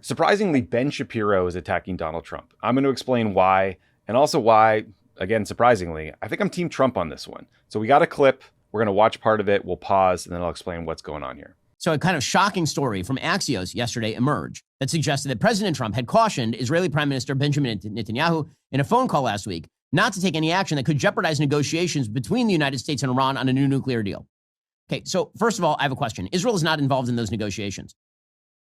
Surprisingly, Ben Shapiro is attacking Donald Trump. I'm going to explain why, and also why, again, surprisingly, I think I'm Team Trump on this one. So we got a clip. We're going to watch part of it. We'll pause, and then I'll explain what's going on here. So a kind of shocking story from Axios yesterday emerged that suggested that President Trump had cautioned Israeli Prime Minister Benjamin Netanyahu in a phone call last week not to take any action that could jeopardize negotiations between the United States and Iran on a new nuclear deal. Okay, so first of all, I have a question. Israel is not involved in those negotiations.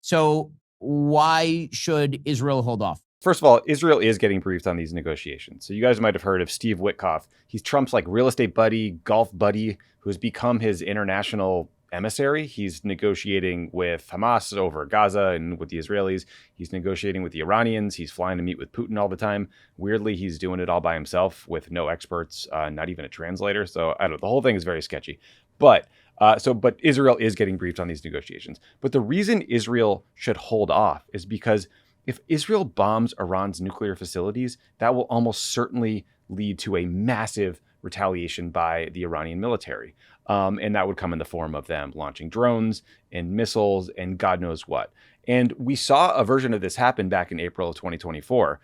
So why should Israel hold off? First of all, Israel is getting briefed on these negotiations. So you guys might have heard of Steve Witkoff. He's Trump's real estate buddy, golf buddy, who's become his international emissary. He's negotiating with Hamas over Gaza and with the Israelis. He's negotiating with the Iranians. He's flying to meet with Putin all the time. Weirdly, he's doing it all by himself with no experts, not even a translator. So I don't know. The whole thing is very sketchy. But Israel is getting briefed on these negotiations. But the reason Israel should hold off is because if Israel bombs Iran's nuclear facilities, that will almost certainly lead to a massive retaliation by the Iranian military. And that would come in the form of them launching drones and missiles and God knows what. And we saw a version of this happen back in April of 2024.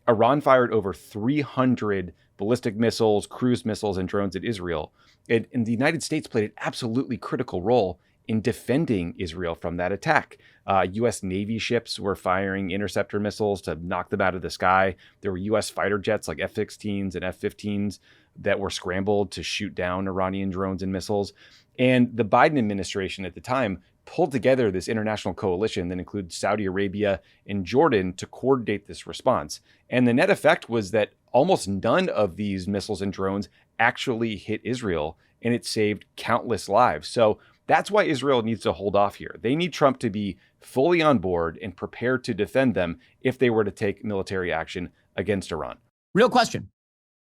Iran fired over 300 ballistic missiles, cruise missiles, and drones at Israel. And the United States played an absolutely critical role in defending Israel from that attack. U.S. Navy ships were firing interceptor missiles to knock them out of the sky. There were U.S. fighter jets like F-16s and F-15s that were scrambled to shoot down Iranian drones and missiles. And the Biden administration at the time pulled together this international coalition that includes Saudi Arabia and Jordan to coordinate this response. And the net effect was that almost none of these missiles and drones actually hit Israel, and it saved countless lives. So that's why Israel needs to hold off here. They need Trump to be fully on board and prepared to defend them if they were to take military action against Iran. Real question.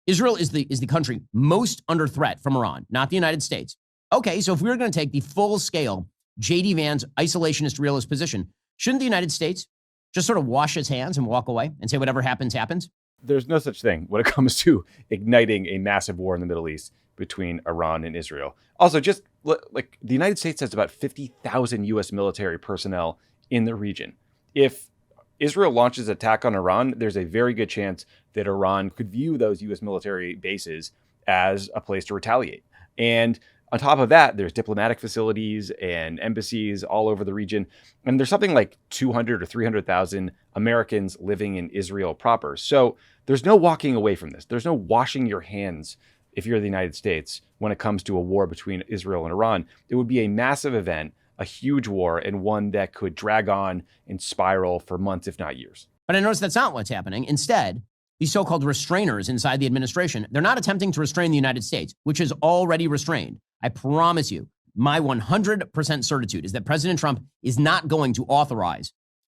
Israel is the country most under threat from Iran, not the United States. Okay, so if we were going to take the full-scale J.D. Vance isolationist realist position, shouldn't the United States just sort of wash its hands and walk away and say whatever happens, happens? There's no such thing when it comes to igniting a massive war in the Middle East between Iran and Israel. Also, just like the United States has about 50,000 U.S. military personnel in the region. If Israel launches an attack on Iran, there's a very good chance that Iran could view those U.S. military bases as a place to retaliate. And on top of that, there's diplomatic facilities and embassies all over the region. And there's something like 200 or 300,000 Americans living in Israel proper. So there's no walking away from this. There's no washing your hands if you're the United States when it comes to a war between Israel and Iran. It would be a massive event, a huge war, and one that could drag on and spiral for months, if not years. But I notice that's not what's happening. Instead, these so-called restrainers inside the administration, they're not attempting to restrain the United States, which is already restrained. I promise you, my 100% certitude is that President Trump is not going to authorize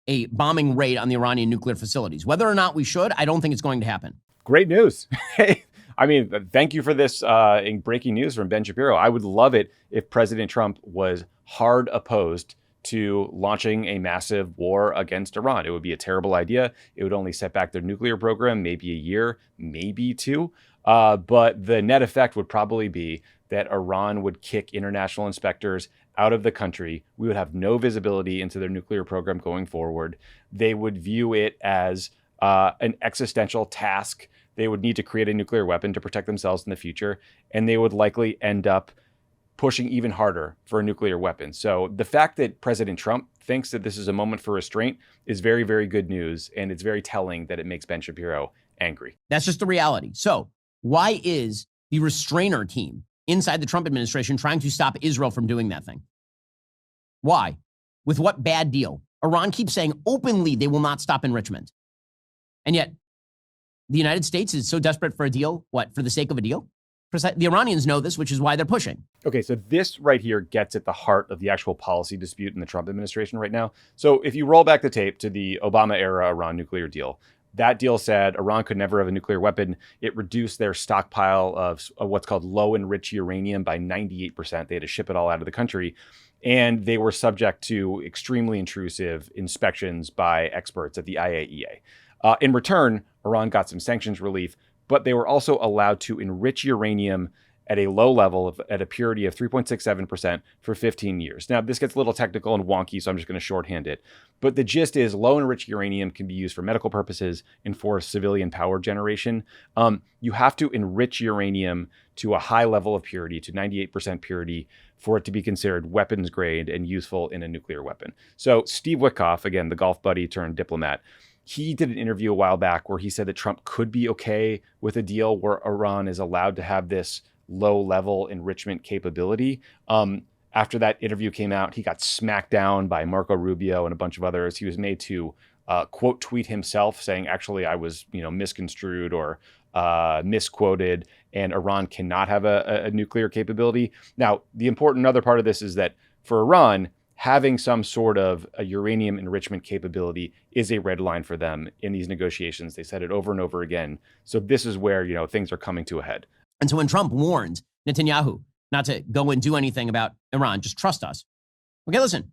a bombing raid on the Iranian nuclear facilities. Whether or not we should, I don't think it's going to happen. Great news. I mean, thank you for this breaking news from Ben Shapiro. I would love it if President Trump was hard opposed to launching a massive war against Iran. It would be a terrible idea. It would only set back their nuclear program maybe a year, maybe two. But the net effect would probably be that Iran would kick international inspectors out of the country. We would have no visibility into their nuclear program going forward. They would view it as an existential task. They would need to create a nuclear weapon to protect themselves in the future, and they would likely end up pushing even harder for a nuclear weapon. So the fact that President Trump thinks that this is a moment for restraint is very, very good news, and it's very telling that it makes Ben Shapiro angry. That's just the reality. So why is the restrainer team inside the Trump administration trying to stop Israel from doing that thing? Why? With what bad deal? Iran keeps saying openly they will not stop enrichment. And yet the United States is so desperate for a deal, what, for the sake of a deal? The Iranians know this, which is why they're pushing. Okay, so this right here gets at the heart of the actual policy dispute in the Trump administration right now. So if you roll back the tape to the Obama-era Iran nuclear deal, that deal said Iran could never have a nuclear weapon. It reduced their stockpile of what's called low-enriched uranium by 98%. They had to ship it all out of the country. And they were subject to extremely intrusive inspections by experts at the IAEA. In return, Iran got some sanctions relief, but they were also allowed to enrich uranium at a low level at a purity of 3.67% for 15 years. Now, this gets a little technical and wonky, so I'm just going to shorthand it. But the gist is low enriched uranium can be used for medical purposes and for civilian power generation. You have to enrich uranium to a high level of purity, to 98% purity, for it to be considered weapons grade and useful in a nuclear weapon. So Steve Witkoff, again, the golf buddy turned diplomat, he did an interview a while back where he said that Trump could be okay with a deal where Iran is allowed to have this low-level enrichment capability. After that interview came out, he got smacked down by Marco Rubio and a bunch of others. He was made to quote tweet himself saying, actually, I was misconstrued or misquoted, and Iran cannot have a nuclear capability. Now, the important other part of this is that for Iran, having some sort of a uranium enrichment capability is a red line for them in these negotiations. They said it over and over again. So this is where, things are coming to a head. And so when Trump warned Netanyahu not to go and do anything about Iran, just trust us. Okay, listen,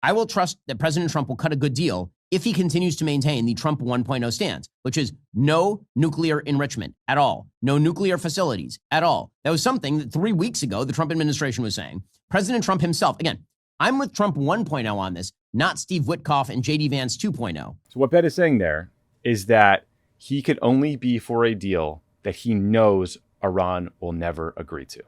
I will trust that President Trump will cut a good deal if he continues to maintain the Trump 1.0 stance, which is no nuclear enrichment at all, no nuclear facilities at all. That was something that 3 weeks ago the Trump administration was saying. President Trump himself, again, I'm with Trump 1.0 on this, not Steve Witkoff and J.D. Vance 2.0. So what Ben is saying there is that he could only be for a deal that he knows Iran will never agree to,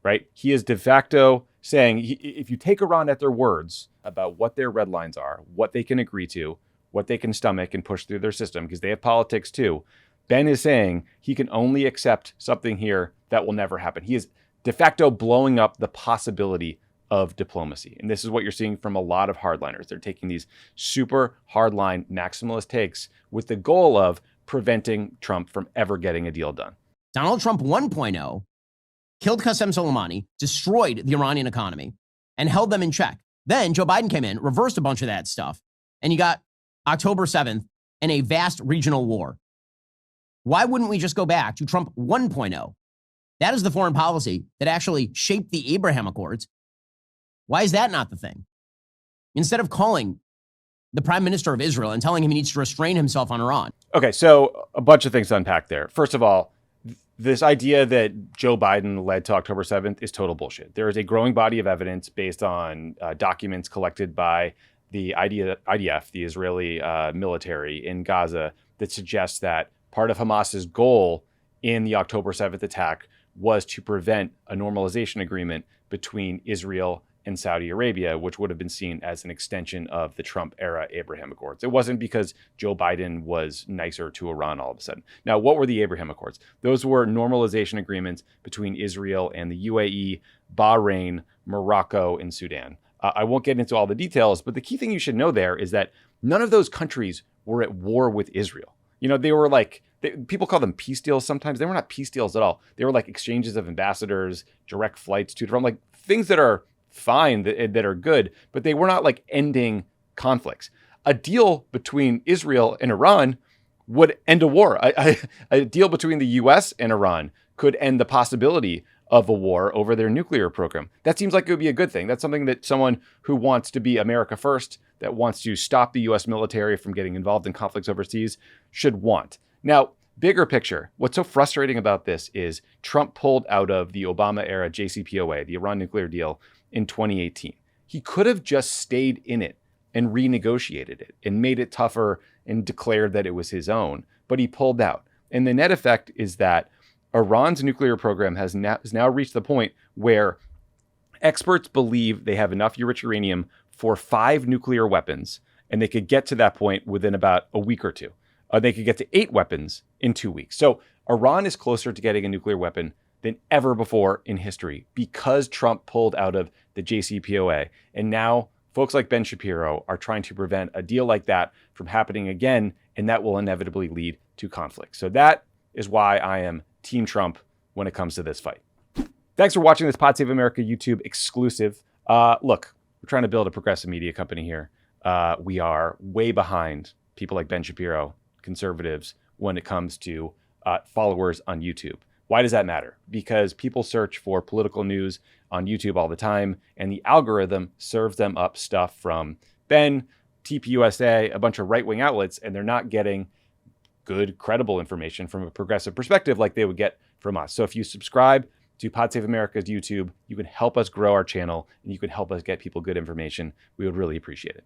right? He is de facto saying if you take Iran at their words about what their red lines are, what they can agree to, what they can stomach and push through their system, because they have politics too, Ben is saying he can only accept something here that will never happen. He is de facto blowing up the possibility of diplomacy. And this is what you're seeing from a lot of hardliners. They're taking these super hardline maximalist takes with the goal of preventing Trump from ever getting a deal done. Donald Trump 1.0 killed Qasem Soleimani, destroyed the Iranian economy, and held them in check. Then Joe Biden came in, reversed a bunch of that stuff, and you got October 7th and a vast regional war. Why wouldn't we just go back to Trump 1.0? That is the foreign policy that actually shaped the Abraham Accords. Why is that not the thing? Instead of calling the prime minister of Israel and telling him he needs to restrain himself on Iran. Okay, so a bunch of things to unpack there. First of all, this idea that Joe Biden led to October 7th is total bullshit. There is a growing body of evidence based on documents collected by the IDF, the Israeli military in Gaza, that suggests that part of Hamas's goal in the October 7th attack was to prevent a normalization agreement between Israel and Saudi Arabia, which would have been seen as an extension of the Trump-era Abraham Accords. It wasn't because Joe Biden was nicer to Iran all of a sudden. Now, what were the Abraham Accords? Those were normalization agreements between Israel and the UAE, Bahrain, Morocco, and Sudan. I won't get into all the details, but the key thing you should know there is that none of those countries were at war with Israel. They were like, people call them peace deals sometimes. They were not peace deals at all. They were like exchanges of ambassadors, direct flights to from, like things that are fine, that are good, but they were not like ending conflicts. A deal between Israel and Iran would end a war. A deal between the US and Iran could end the possibility of a war over their nuclear program. That seems like it would be a good thing. That's something that someone who wants to be America first, that wants to stop the US military from getting involved in conflicts overseas, should want. Now, bigger picture, what's so frustrating about this is Trump pulled out of the Obama-era JCPOA, the Iran nuclear deal, in 2018. He could have just stayed in it and renegotiated it and made it tougher and declared that it was his own, but he pulled out. And the net effect is that Iran's nuclear program has now reached the point where experts believe they have enough enriched uranium for 5 nuclear weapons, and they could get to that point within about a week or two. They could get to 8 weapons in 2 weeks. So Iran is closer to getting a nuclear weapon than ever before in history because Trump pulled out of the JCPOA. And now folks like Ben Shapiro are trying to prevent a deal like that from happening again, and that will inevitably lead to conflict. So that is why I am Team Trump when it comes to this fight. Thanks for watching this Pod Save America YouTube exclusive. Look, we're trying to build a progressive media company here. We are way behind people like Ben Shapiro, conservatives, when it comes to followers on YouTube. Why does that matter? Because people search for political news on YouTube all the time, and the algorithm serves them up stuff from Ben, TPUSA, a bunch of right-wing outlets, and they're not getting good, credible information from a progressive perspective like they would get from us. So if you subscribe to Pod Save America's YouTube. You can help us grow our channel, and you can help us get people good information. We would really appreciate it.